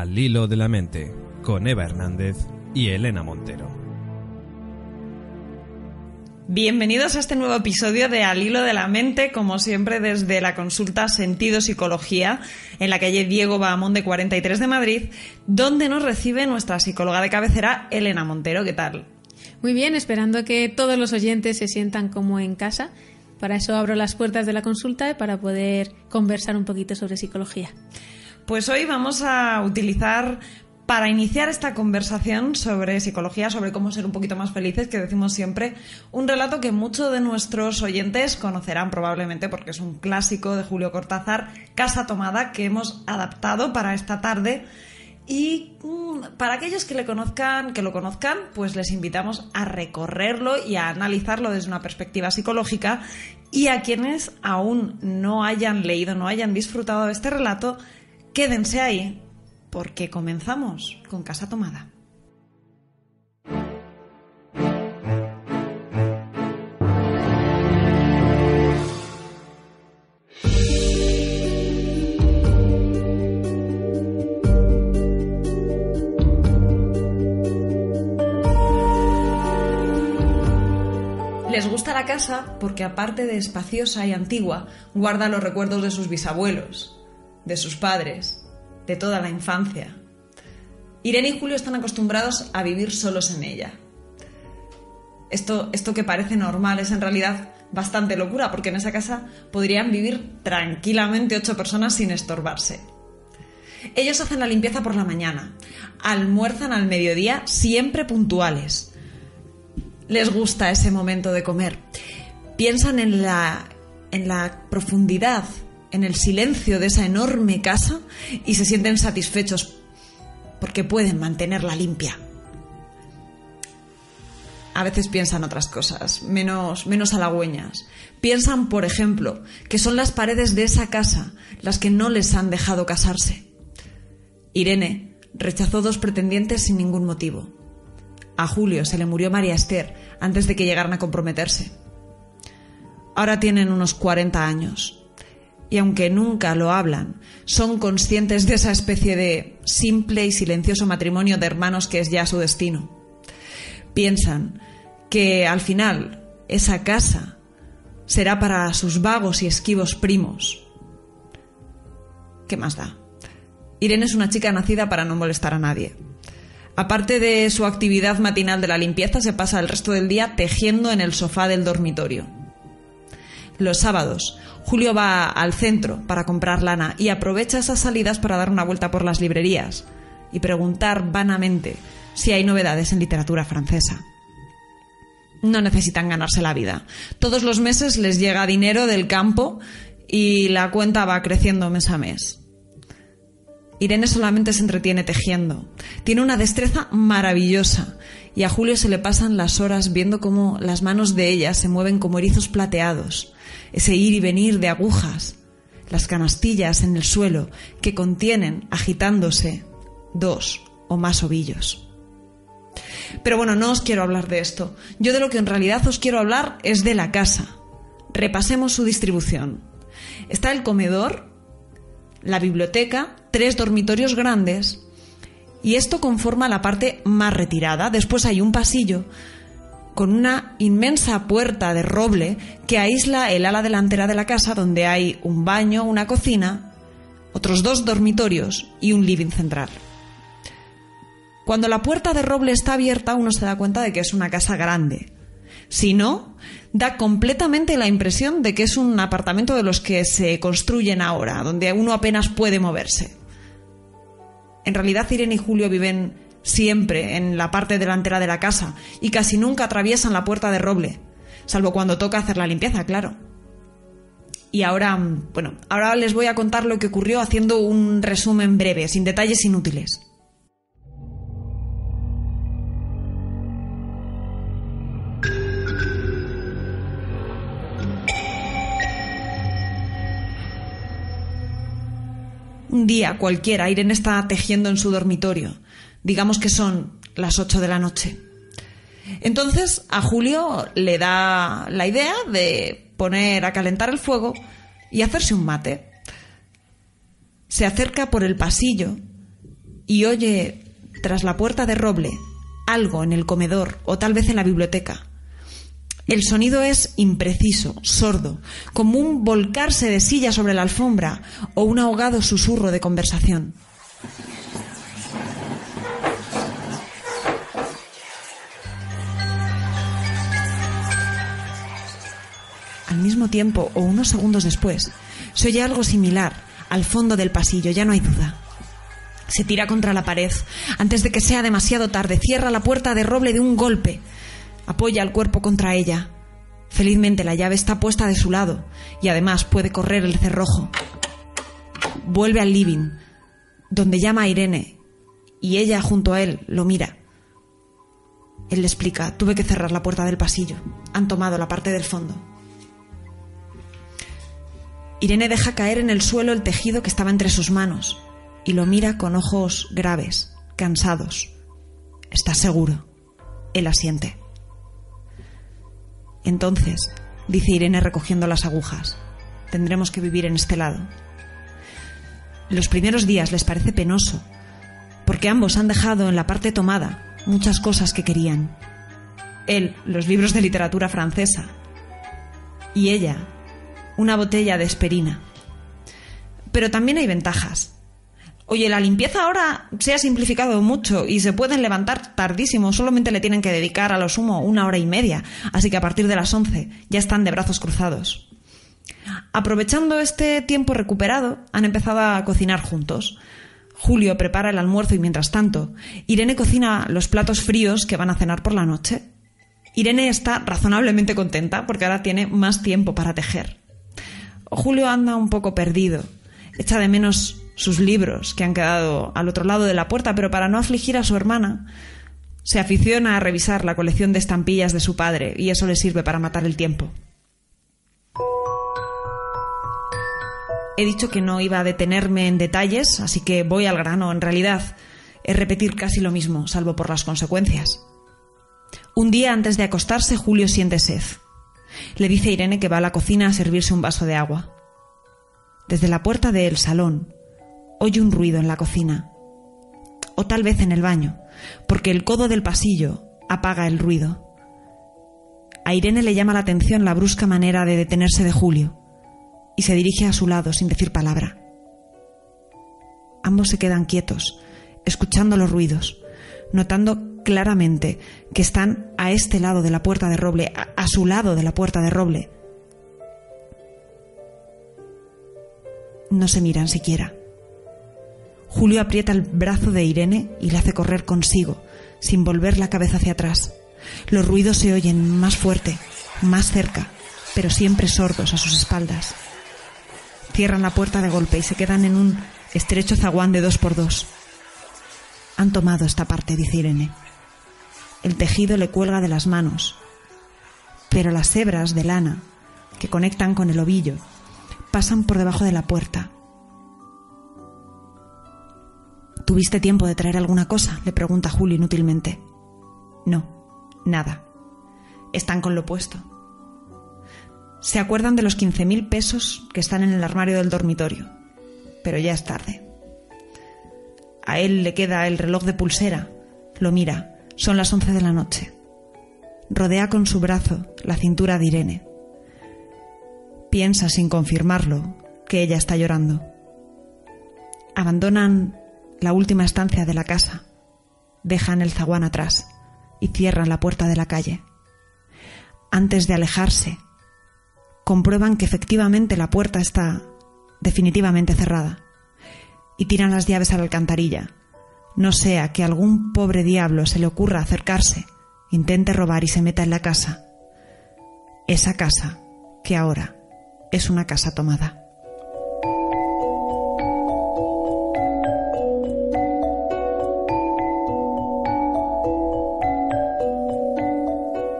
Al hilo de la mente, con Eva Hernández y Elena Montero. Bienvenidos a este nuevo episodio de Al hilo de la mente, como siempre desde la consulta Sentido Psicología, en la calle Diego Bahamonde 43 de Madrid, donde nos recibe nuestra psicóloga de cabecera, Elena Montero. ¿Qué tal? Muy bien, esperando que todos los oyentes se sientan como en casa. Para eso abro las puertas de la consulta para poder conversar un poquito sobre psicología. Pues hoy vamos a utilizar, para iniciar esta conversación sobre psicología, sobre cómo ser un poquito más felices, que decimos siempre, un relato que muchos de nuestros oyentes conocerán probablemente porque es un clásico de Julio Cortázar, Casa Tomada, que hemos adaptado para esta tarde. Y para aquellos que lo conozcan, pues les invitamos a recorrerlo y a analizarlo desde una perspectiva psicológica. Y a quienes aún no hayan leído, no hayan disfrutado de este relato, quédense ahí, porque comenzamos con Casa Tomada. Les gusta la casa porque, aparte de espaciosa y antigua, guarda los recuerdos de sus bisabuelos, de sus padres, de toda la infancia. Irene y Julio están acostumbrados a vivir solos en ella. Esto que parece normal es en realidad bastante locura, porque en esa casa podrían vivir tranquilamente 8 personas sin estorbarse. Ellos hacen la limpieza por la mañana, almuerzan al mediodía siempre puntuales. Les gusta ese momento de comer. Piensan en la profundidad, en el silencio de esa enorme casa y se sienten satisfechos porque pueden mantenerla limpia. A veces piensan otras cosas, menos halagüeñas. Piensan, por ejemplo, que son las paredes de esa casa las que no les han dejado casarse. Irene rechazó 2 pretendientes sin ningún motivo. A Julio se le murió María Esther antes de que llegaran a comprometerse. Ahora tienen unos 40 años y, aunque nunca lo hablan, son conscientes de esa especie de simple y silencioso matrimonio de hermanos que es ya su destino. Piensan que al final esa casa será para sus vagos y esquivos primos. ¿Qué más da? Irene es una chica nacida para no molestar a nadie. Aparte de su actividad matinal de la limpieza, se pasa el resto del día tejiendo en el sofá del dormitorio. Los sábados, Julio va al centro para comprar lana y aprovecha esas salidas para dar una vuelta por las librerías y preguntar vanamente si hay novedades en literatura francesa. No necesitan ganarse la vida. Todos los meses les llega dinero del campo y la cuenta va creciendo mes a mes. Irene solamente se entretiene tejiendo. Tiene una destreza maravillosa y a Julio se le pasan las horas viendo cómo las manos de ella se mueven como erizos plateados, ese ir y venir de agujas, las canastillas en el suelo que contienen, agitándose, 2 o más ovillos. Pero bueno, no os quiero hablar de esto. Yo de lo que en realidad os quiero hablar es de la casa. Repasemos su distribución. Está el comedor, la biblioteca, 3 dormitorios grandes, y esto conforma la parte más retirada. Después hay un pasillo con una inmensa puerta de roble que aísla el ala delantera de la casa, donde hay un baño, una cocina, otros 2 dormitorios y un living central. Cuando la puerta de roble está abierta, uno se da cuenta de que es una casa grande. Si no, da completamente la impresión de que es un apartamento de los que se construyen ahora, donde uno apenas puede moverse. En realidad, Irene y Julio viven siempre en la parte delantera de la casa y casi nunca atraviesan la puerta de roble, salvo cuando toca hacer la limpieza, claro. Y ahora les voy a contar lo que ocurrió haciendo un resumen breve, sin detalles inútiles. Un día cualquiera, Irene está tejiendo en su dormitorio. Digamos que son las 8 de la noche. Entonces a Julio le da la idea de poner a calentar el fuego y hacerse un mate. Se acerca por el pasillo y oye, tras la puerta de roble, algo en el comedor o tal vez en la biblioteca. El sonido es impreciso, sordo, como un volcarse de silla sobre la alfombra o un ahogado susurro de conversación. Al mismo tiempo, o unos segundos después, se oye algo similar al fondo del pasillo, ya no hay duda. Se tira contra la pared antes de que sea demasiado tarde, cierra la puerta de roble de un golpe. Apoya el cuerpo contra ella. Felizmente la llave está puesta de su lado y además puede correr el cerrojo. Vuelve al living, donde llama a Irene, y ella junto a él lo mira. Él le explica: tuve que cerrar la puerta del pasillo. Han tomado la parte del fondo. Irene deja caer en el suelo el tejido que estaba entre sus manos y lo mira con ojos graves, cansados. ¿Estás seguro? Él asiente. Entonces, dice Irene recogiendo las agujas, tendremos que vivir en este lado. Los primeros días les parece penoso, porque ambos han dejado en la parte tomada muchas cosas que querían. Él, los libros de literatura francesa, y ella, una botella de esperina. Pero también hay ventajas. Oye, la limpieza ahora se ha simplificado mucho y se pueden levantar tardísimo, solamente le tienen que dedicar a lo sumo 1 hora y media, así que a partir de las 11 ya están de brazos cruzados. Aprovechando este tiempo recuperado, han empezado a cocinar juntos. Julio prepara el almuerzo y mientras tanto, Irene cocina los platos fríos que van a cenar por la noche. Irene está razonablemente contenta porque ahora tiene más tiempo para tejer. Julio anda un poco perdido, echa de menos sus libros que han quedado al otro lado de la puerta, pero para no afligir a su hermana, se aficiona a revisar la colección de estampillas de su padre y eso le sirve para matar el tiempo. He dicho que no iba a detenerme en detalles, así que voy al grano. En realidad, es repetir casi lo mismo, salvo por las consecuencias. Un día antes de acostarse, Julio siente sed. Le dice a Irene que va a la cocina a servirse un vaso de agua. Desde la puerta del salón, oye un ruido en la cocina, o tal vez en el baño, porque el codo del pasillo apaga el ruido. A Irene le llama la atención la brusca manera de detenerse de Julio, y se dirige a su lado sin decir palabra. Ambos se quedan quietos, escuchando los ruidos, notando claramente que están a este lado de la puerta de roble, a su lado de la puerta de roble. No se miran siquiera. Julio aprieta el brazo de Irene y la hace correr consigo, sin volver la cabeza hacia atrás. Los ruidos se oyen más fuerte, más cerca, pero siempre sordos a sus espaldas. Cierran la puerta de golpe y se quedan en un estrecho zaguán de 2x2. Han tomado esta parte, dice Irene. El tejido le cuelga de las manos, pero las hebras de lana que conectan con el ovillo pasan por debajo de la puerta. ¿Tuviste tiempo de traer alguna cosa?, le pregunta Julio inútilmente. No, nada. Están con lo puesto. Se acuerdan de los 15.000 pesos que están en el armario del dormitorio, pero ya es tarde. A él le queda el reloj de pulsera. Lo mira. Son las 11 de la noche. Rodea con su brazo la cintura de Irene. Piensa, sin confirmarlo, que ella está llorando. Abandonan la última estancia de la casa, dejan el zaguán atrás y cierran la puerta de la calle. Antes de alejarse, comprueban que efectivamente la puerta está definitivamente cerrada y tiran las llaves a la alcantarilla, no sea que algún pobre diablo se le ocurra acercarse, intente robar y se meta en la casa. Esa casa que ahora es una casa tomada.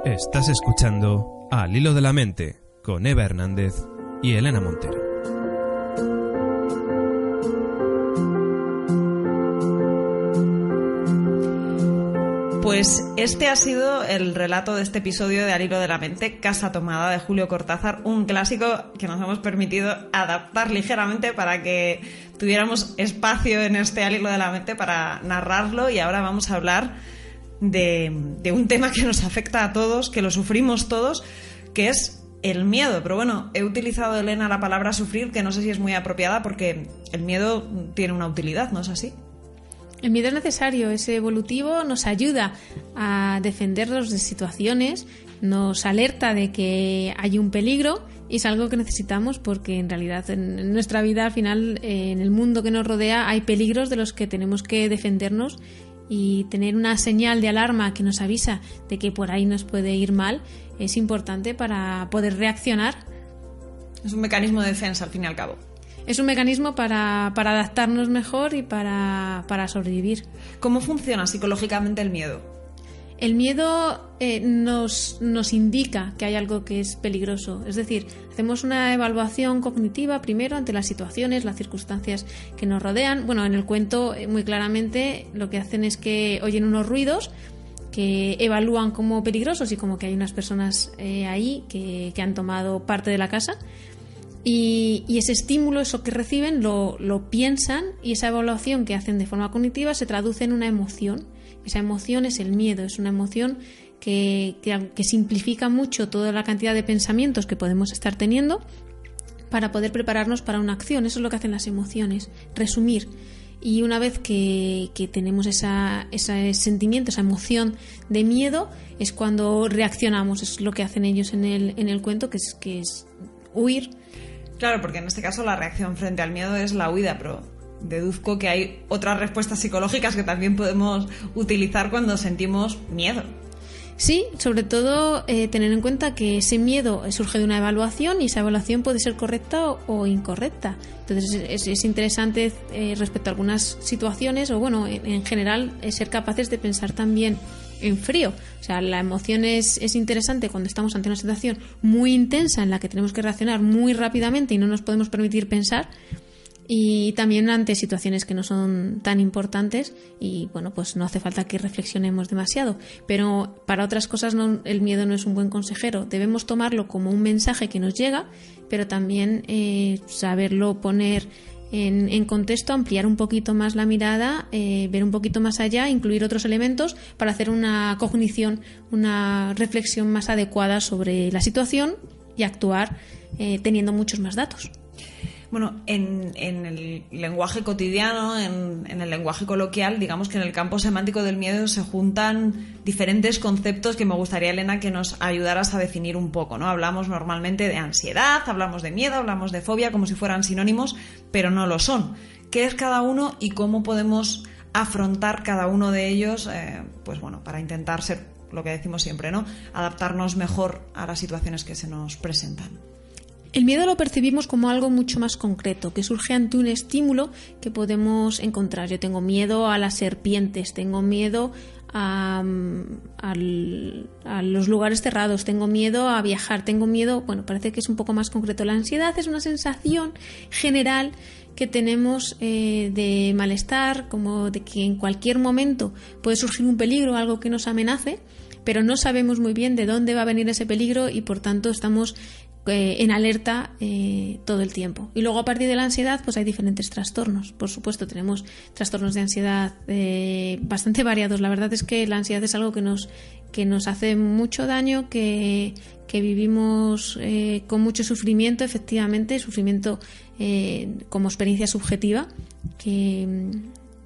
Estás escuchando Al Hilo de la Mente con Eva Hernández y Elena Montero. Pues este ha sido el relato de este episodio de Al hilo de la mente, Casa tomada, de Julio Cortázar, un clásico que nos hemos permitido adaptar ligeramente para que tuviéramos espacio en este Al hilo de la mente para narrarlo, y ahora vamos a hablar de un tema que nos afecta a todos, que lo sufrimos todos, que es el miedo. Pero bueno, he utilizado, Elena, la palabra sufrir, que no sé si es muy apropiada porque el miedo tiene una utilidad, ¿no es así? El miedo es necesario, es evolutivo, nos ayuda a defendernos de situaciones, nos alerta de que hay un peligro y es algo que necesitamos porque en realidad en nuestra vida, al final, en el mundo que nos rodea, hay peligros de los que tenemos que defendernos, y tener una señal de alarma que nos avisa de que por ahí nos puede ir mal es importante para poder reaccionar. Es un mecanismo de defensa, al fin y al cabo. Es un mecanismo para adaptarnos mejor y para sobrevivir. ¿Cómo funciona psicológicamente el miedo? El miedo nos indica que hay algo que es peligroso. Es decir, hacemos una evaluación cognitiva primero ante las situaciones, las circunstancias que nos rodean. Bueno, en el cuento muy claramente lo que hacen es que oyen unos ruidos que evalúan como peligrosos y como que hay unas personas ahí que han tomado parte de la casa. Y ese estímulo, eso que reciben, lo piensan, y esa evaluación que hacen de forma cognitiva se traduce en una emoción. Esa emoción es el miedo, es una emoción que simplifica mucho toda la cantidad de pensamientos que podemos estar teniendo para poder prepararnos para una acción. Eso es lo que hacen las emociones, resumir. Y una vez que tenemos ese sentimiento, esa emoción de miedo, es cuando reaccionamos. Es lo que hacen ellos en el cuento, que es huir. Claro, porque en este caso la reacción frente al miedo es la huida, pero deduzco que hay otras respuestas psicológicas que también podemos utilizar cuando sentimos miedo. Sí, sobre todo tener en cuenta que ese miedo surge de una evaluación y esa evaluación puede ser correcta o incorrecta. Entonces es interesante respecto a algunas situaciones, o bueno, en general, ser capaces de pensar también en frío. O sea, la emoción es interesante cuando estamos ante una situación muy intensa en la que tenemos que reaccionar muy rápidamente y no nos podemos permitir pensar, y también ante situaciones que no son tan importantes y bueno, pues no hace falta que reflexionemos demasiado. Pero para otras cosas el miedo no es un buen consejero. Debemos tomarlo como un mensaje que nos llega, pero también saberlo poner en contexto, ampliar un poquito más la mirada, ver un poquito más allá, incluir otros elementos para hacer una cognición, una reflexión más adecuada sobre la situación y actuar teniendo muchos más datos. Bueno, en el lenguaje cotidiano, en el lenguaje coloquial, digamos que en el campo semántico del miedo se juntan diferentes conceptos que me gustaría, Elena, que nos ayudaras a definir un poco, ¿no? Hablamos normalmente de ansiedad, hablamos de miedo, hablamos de fobia, como si fueran sinónimos, pero no lo son. ¿Qué es cada uno y cómo podemos afrontar cada uno de ellos? Pues bueno, para intentar ser, lo que decimos siempre, ¿no? Adaptarnos mejor a las situaciones que se nos presentan. El miedo lo percibimos como algo mucho más concreto, que surge ante un estímulo que podemos encontrar. Yo tengo miedo a las serpientes, tengo miedo a los lugares cerrados, tengo miedo a viajar, tengo miedo... Bueno, parece que es un poco más concreto. La ansiedad es una sensación general que tenemos de malestar, como de que en cualquier momento puede surgir un peligro, algo que nos amenace, pero no sabemos muy bien de dónde va a venir ese peligro y por tanto estamos en alerta todo el tiempo. Y luego, a partir de la ansiedad, pues hay diferentes trastornos. Por supuesto, tenemos trastornos de ansiedad bastante variados. La verdad es que la ansiedad es algo que nos hace mucho daño, que vivimos con mucho sufrimiento, efectivamente, sufrimiento como experiencia subjetiva, que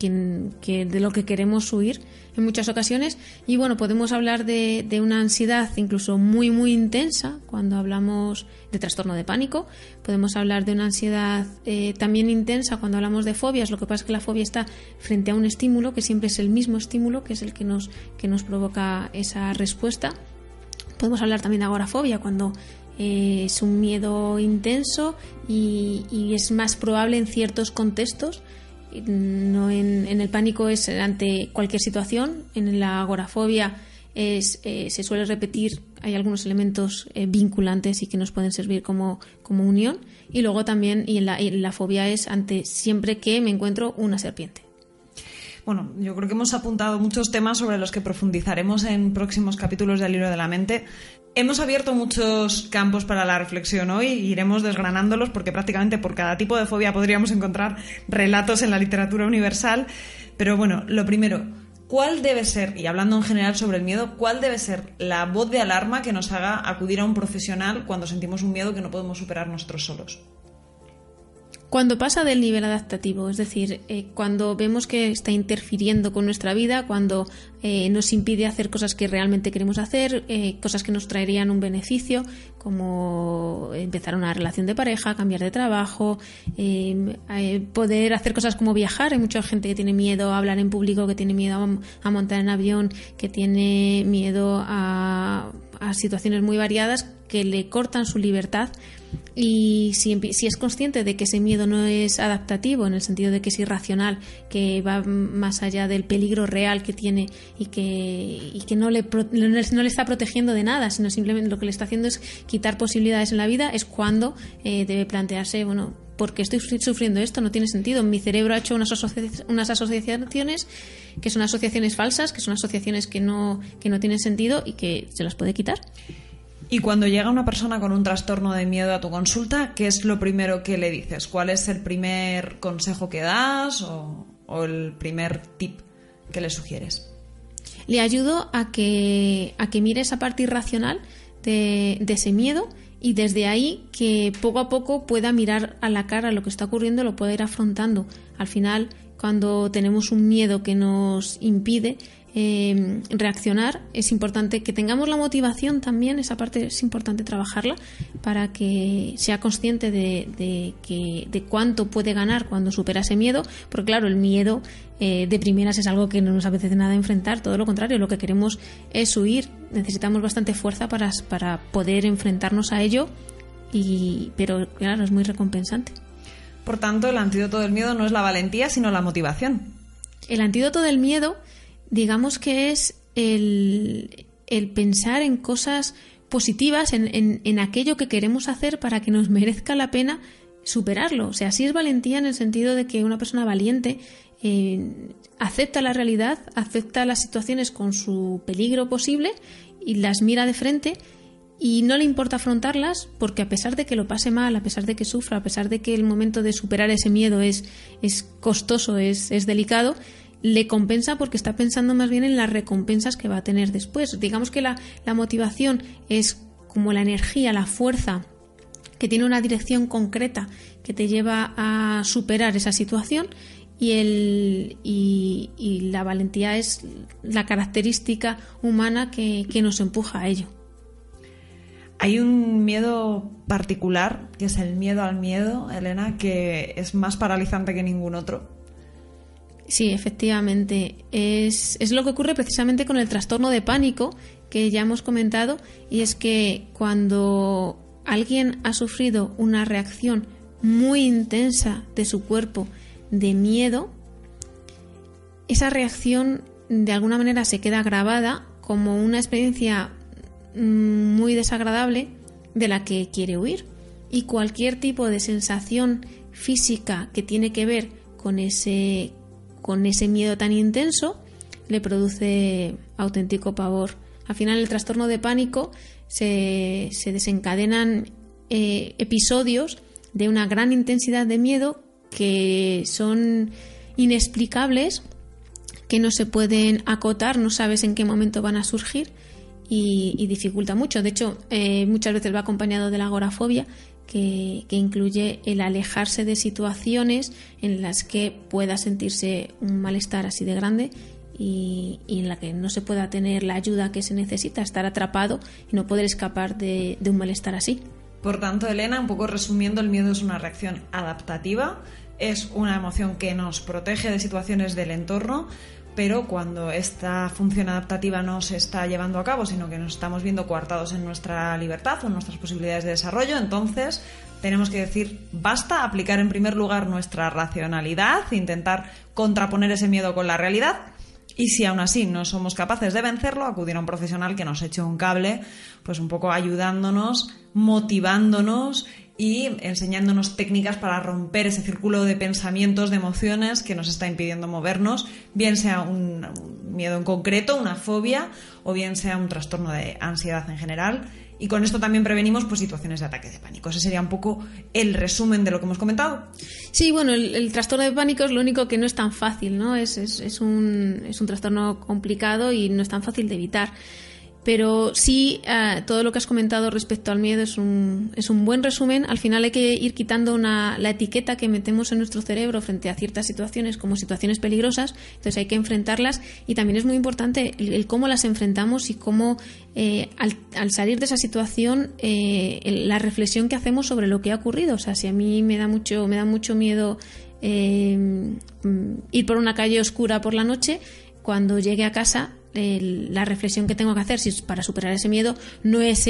de lo que queremos huir en muchas ocasiones. Y bueno, podemos hablar de una ansiedad incluso muy muy intensa cuando hablamos de trastorno de pánico. Podemos hablar de una ansiedad también intensa cuando hablamos de fobias. Lo que pasa es que la fobia está frente a un estímulo que siempre es el mismo estímulo, que es el que nos provoca esa respuesta. Podemos hablar también de agorafobia cuando es un miedo intenso y es más probable en ciertos contextos. No en el pánico es ante cualquier situación. En la agorafobia se suele repetir, hay algunos elementos vinculantes y que nos pueden servir como unión. Y luego también, y en la fobia es ante siempre que me encuentro una serpiente. Bueno, yo creo que hemos apuntado muchos temas sobre los que profundizaremos en próximos capítulos del Libro de la Mente. Hemos abierto muchos campos para la reflexión hoy, iremos desgranándolos porque prácticamente por cada tipo de fobia podríamos encontrar relatos en la literatura universal. Pero bueno, lo primero, ¿cuál debe ser, y hablando en general sobre el miedo, cuál debe ser la voz de alarma que nos haga acudir a un profesional cuando sentimos un miedo que no podemos superar nosotros solos? Cuando pasa del nivel adaptativo, es decir, cuando vemos que está interfiriendo con nuestra vida, cuando nos impide hacer cosas que realmente queremos hacer, cosas que nos traerían un beneficio, como empezar una relación de pareja, cambiar de trabajo, poder hacer cosas como viajar. Hay mucha gente que tiene miedo a hablar en público, que tiene miedo a montar en avión, que tiene miedo a situaciones muy variadas que le cortan su libertad. Y si es consciente de que ese miedo no es adaptativo, en el sentido de que es irracional, que va más allá del peligro real que tiene y que no le está protegiendo de nada, sino simplemente lo que le está haciendo es quitar posibilidades en la vida, es cuando debe plantearse, bueno, ¿por qué estoy sufriendo esto? No tiene sentido. Mi cerebro ha hecho unas asociaciones que son asociaciones falsas, que son asociaciones que no tienen sentido y que se las puede quitar. Y cuando llega una persona con un trastorno de miedo a tu consulta, ¿qué es lo primero que le dices? ¿Cuál es el primer consejo que das o el primer tip que le sugieres? Le ayudo a que mire esa parte irracional de ese miedo y desde ahí que poco a poco pueda mirar a la cara lo que está ocurriendo, lo pueda ir afrontando. Al final, cuando tenemos un miedo que nos impide reaccionar, es importante que tengamos la motivación también, esa parte es importante trabajarla para que sea consciente de cuánto puede ganar cuando supera ese miedo, porque claro, el miedo de primeras es algo que no nos apetece nada enfrentar, todo lo contrario, lo que queremos es huir, necesitamos bastante fuerza para poder enfrentarnos a ello, pero claro, es muy recompensante. Por tanto, el antídoto del miedo no es la valentía, sino la motivación. El antídoto del miedo, digamos que es el pensar en cosas positivas, en aquello que queremos hacer para que nos merezca la pena superarlo. O sea, sí es valentía en el sentido de que una persona valiente acepta la realidad, acepta las situaciones con su peligro posible y las mira de frente y no le importa afrontarlas porque a pesar de que lo pase mal, a pesar de que sufra, a pesar de que el momento de superar ese miedo es costoso, es delicado, le compensa porque está pensando más bien en las recompensas que va a tener después. Digamos que la motivación es como la energía, la fuerza que tiene una dirección concreta que te lleva a superar esa situación y la valentía es la característica humana que nos empuja a ello. Hay un miedo particular, que es el miedo al miedo, Elena, que es más paralizante que ningún otro. Sí, efectivamente. Es lo que ocurre precisamente con el trastorno de pánico que ya hemos comentado, y es que cuando alguien ha sufrido una reacción muy intensa de su cuerpo de miedo, esa reacción de alguna manera se queda grabada como una experiencia muy desagradable de la que quiere huir, y cualquier tipo de sensación física que tiene que ver con ese miedo tan intenso le produce auténtico pavor. Al final, el trastorno de pánico se desencadenan episodios de una gran intensidad de miedo que son inexplicables, que no se pueden acotar, no sabes en qué momento van a surgir y dificulta mucho. De hecho, muchas veces va acompañado de la agorafobia, que incluye el alejarse de situaciones en las que pueda sentirse un malestar así de grande y en la que no se pueda tener la ayuda que se necesita, estar atrapado y no poder escapar de un malestar así. Por tanto, Elena, un poco resumiendo, el miedo es una reacción adaptativa, es una emoción que nos protege de situaciones del entorno, pero cuando esta función adaptativa no se está llevando a cabo, sino que nos estamos viendo coartados en nuestra libertad o en nuestras posibilidades de desarrollo, entonces tenemos que decir basta, aplicar en primer lugar nuestra racionalidad, intentar contraponer ese miedo con la realidad Y si aún así no somos capaces de vencerlo, acudir a un profesional que nos eche un cable, pues un poco ayudándonos, motivándonos y enseñándonos técnicas para romper ese círculo de pensamientos, de emociones que nos está impidiendo movernos, bien sea un miedo en concreto, una fobia, o bien sea un trastorno de ansiedad en general. Y con esto también prevenimos pues situaciones de ataque de pánico. Ese sería un poco el resumen de lo que hemos comentado. Sí, bueno, el trastorno de pánico es lo único que no es tan fácil, ¿no? Es un trastorno complicado y no es tan fácil de evitar. Pero sí, todo lo que has comentado respecto al miedo es un buen resumen. Al final hay que ir quitando la etiqueta que metemos en nuestro cerebro frente a ciertas situaciones como situaciones peligrosas. Entonces hay que enfrentarlas y también es muy importante el cómo las enfrentamos y cómo al salir de esa situación la reflexión que hacemos sobre lo que ha ocurrido. O sea, si a mí me da mucho miedo ir por una calle oscura por la noche, cuando llegue a casa la reflexión que tengo que hacer para superar ese miedo no es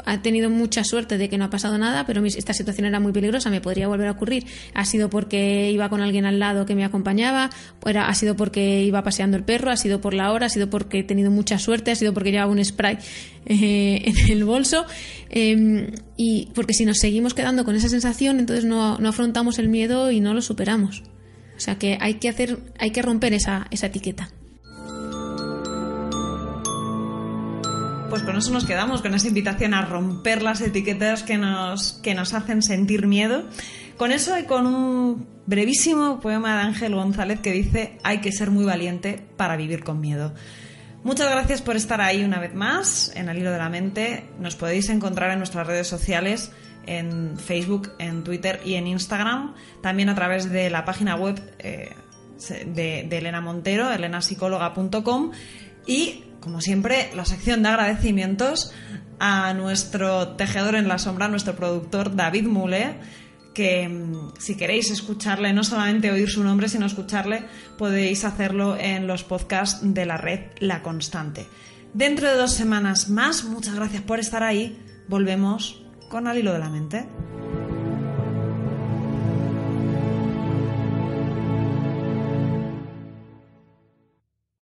ha tenido mucha suerte de que no ha pasado nada, pero esta situación era muy peligrosa, me podría volver a ocurrir. Ha sido porque iba con alguien al lado que me acompañaba, ha sido porque iba paseando el perro, ha sido por la hora, ha sido porque he tenido mucha suerte, ha sido porque llevaba un spray en el bolso, y porque si nos seguimos quedando con esa sensación, entonces no afrontamos el miedo y no lo superamos. O sea que hay que romper esa etiqueta. Pues con eso nos quedamos, con esa invitación a romper las etiquetas que nos hacen sentir miedo. Con eso y con un brevísimo poema de Ángel González que dice: hay que ser muy valiente para vivir con miedo. Muchas gracias por estar ahí una vez más en Al Hilo de la Mente. Nos podéis encontrar en nuestras redes sociales, en Facebook, en Twitter y en Instagram. También a través de la página web de Elena Montero, elenapsicóloga.com. Y como siempre, la sección de agradecimientos a nuestro tejedor en la sombra, nuestro productor David Mule, que si queréis escucharle, no solamente oír su nombre, sino escucharle, podéis hacerlo en los podcasts de la red La Constante. Dentro de 2 semanas más, muchas gracias por estar ahí, volvemos con Al Hilo de la Mente.